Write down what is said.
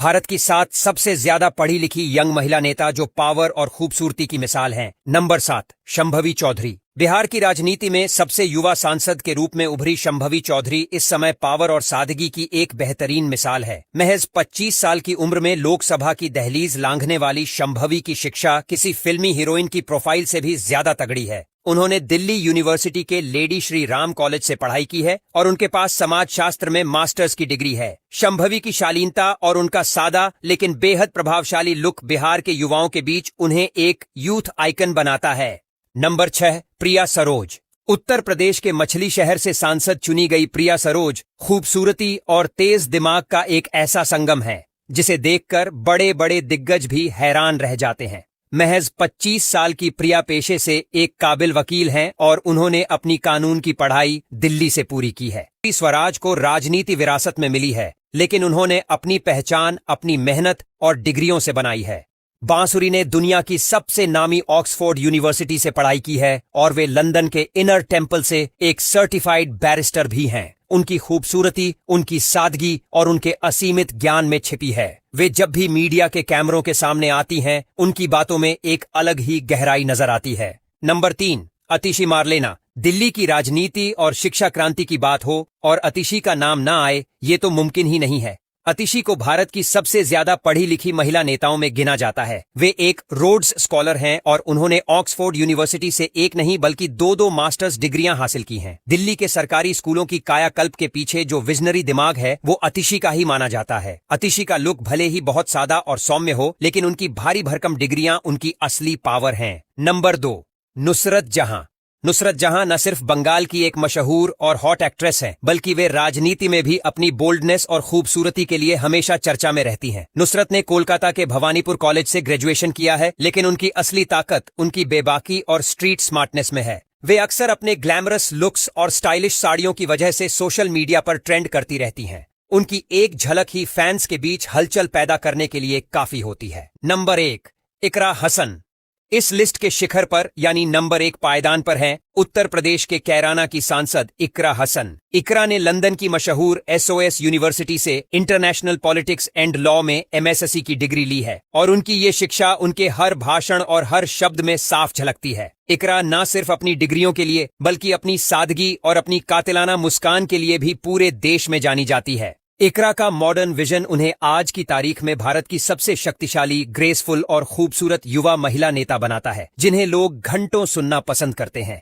भारत की 7 सबसे ज्यादा पढ़ी लिखी यंग महिला नेता जो पावर और खूबसूरती की मिसाल हैं। नंबर 7, शंभवी चौधरी। बिहार की राजनीति में सबसे युवा सांसद के रूप में उभरी शंभवी चौधरी इस समय पावर और सादगी की एक बेहतरीन मिसाल है। महज 25 साल की उम्र में लोकसभा की दहलीज लांघने वाली शंभवी की शिक्षा किसी फिल्मी हीरोइन की प्रोफाइल से भी ज्यादा तगड़ी है। उन्होंने दिल्ली यूनिवर्सिटी के लेडी श्री राम कॉलेज से पढ़ाई की है और उनके पास समाज शास्त्र में मास्टर्स की डिग्री है। शंभवी की शालीनता और उनका सादा लेकिन बेहद प्रभावशाली लुक बिहार के युवाओं के बीच उन्हें एक यूथ आइकन बनाता है। नंबर 6, प्रिया सरोज। उत्तर प्रदेश के मछली शहर से सांसद चुनी गई प्रिया सरोज खूबसूरती और तेज दिमाग का एक ऐसा संगम है जिसे देखकर बड़े बड़े दिग्गज भी हैरान रह जाते हैं। महज 25 साल की प्रिया पेशे से एक काबिल वकील हैं और उन्होंने अपनी कानून की पढ़ाई दिल्ली से पूरी की है। स्वराज को राजनीति विरासत में मिली है, लेकिन उन्होंने अपनी पहचान अपनी मेहनत और डिग्रियों से बनाई है। बांसुरी ने दुनिया की सबसे नामी ऑक्सफोर्ड यूनिवर्सिटी से पढ़ाई की है और वे लंदन के इनर टेम्पल से एक सर्टिफाइड बैरिस्टर भी हैं। उनकी खूबसूरती, उनकी सादगी और उनके असीमित ज्ञान में छिपी है। वे जब भी मीडिया के कैमरों के सामने आती हैं, उनकी बातों में एक अलग ही गहराई नजर आती है। Number 3, Atishi Marlena. दिल्ली की राजनीति और शिक्षा क्रांति की बात हो और अतिशी का नाम ना आए, ये तो मुमकिन ही नहीं है। अतिशी को भारत की सबसे ज्यादा पढ़ी लिखी महिला नेताओं में गिना जाता है। वे एक रोड्स स्कॉलर हैं और उन्होंने ऑक्सफोर्ड यूनिवर्सिटी से एक नहीं बल्कि 2 मास्टर्स डिग्रियां हासिल की हैं। दिल्ली के सरकारी स्कूलों की कायाकल्प के पीछे जो विजनरी दिमाग है वो अतिशी का ही माना जाता है। अतिशी का लुक भले ही बहुत सादा और सौम्य हो, लेकिन उनकी भारी भरकम डिग्रियां उनकी असली पावर हैं। नंबर 2, नुसरत जहां। नुसरत जहां न सिर्फ बंगाल की एक मशहूर और हॉट एक्ट्रेस हैं, बल्कि वे राजनीति में भी अपनी बोल्डनेस और खूबसूरती के लिए हमेशा चर्चा में रहती हैं। नुसरत ने कोलकाता के भवानीपुर कॉलेज से ग्रेजुएशन किया है, लेकिन उनकी असली ताकत उनकी बेबाकी और स्ट्रीट स्मार्टनेस में है। वे अक्सर अपने ग्लैमरस लुक्स और स्टाइलिश साड़ियों की वजह से सोशल मीडिया पर ट्रेंड करती रहती हैं। उनकी एक झलक ही फैंस के बीच हलचल पैदा करने के लिए काफी होती है। नंबर 1, इकरा हसन। इस लिस्ट के शिखर पर यानी नंबर 1 पायदान पर हैं उत्तर प्रदेश के कैराना की सांसद इकरा हसन। इकरा ने लंदन की मशहूर SOS यूनिवर्सिटी से इंटरनेशनल पॉलिटिक्स एंड लॉ में MSc की डिग्री ली है और उनकी ये शिक्षा उनके हर भाषण और हर शब्द में साफ झलकती है। इकरा न सिर्फ अपनी डिग्रियों के लिए बल्कि अपनी सादगी और अपनी कातिलाना मुस्कान के लिए भी पूरे देश में जानी जाती है। इकरा का मॉडर्न विजन उन्हें आज की तारीख में भारत की सबसे शक्तिशाली, ग्रेसफुल और खूबसूरत युवा महिला नेता बनाता है, जिन्हें लोग घंटों सुनना पसंद करते हैं।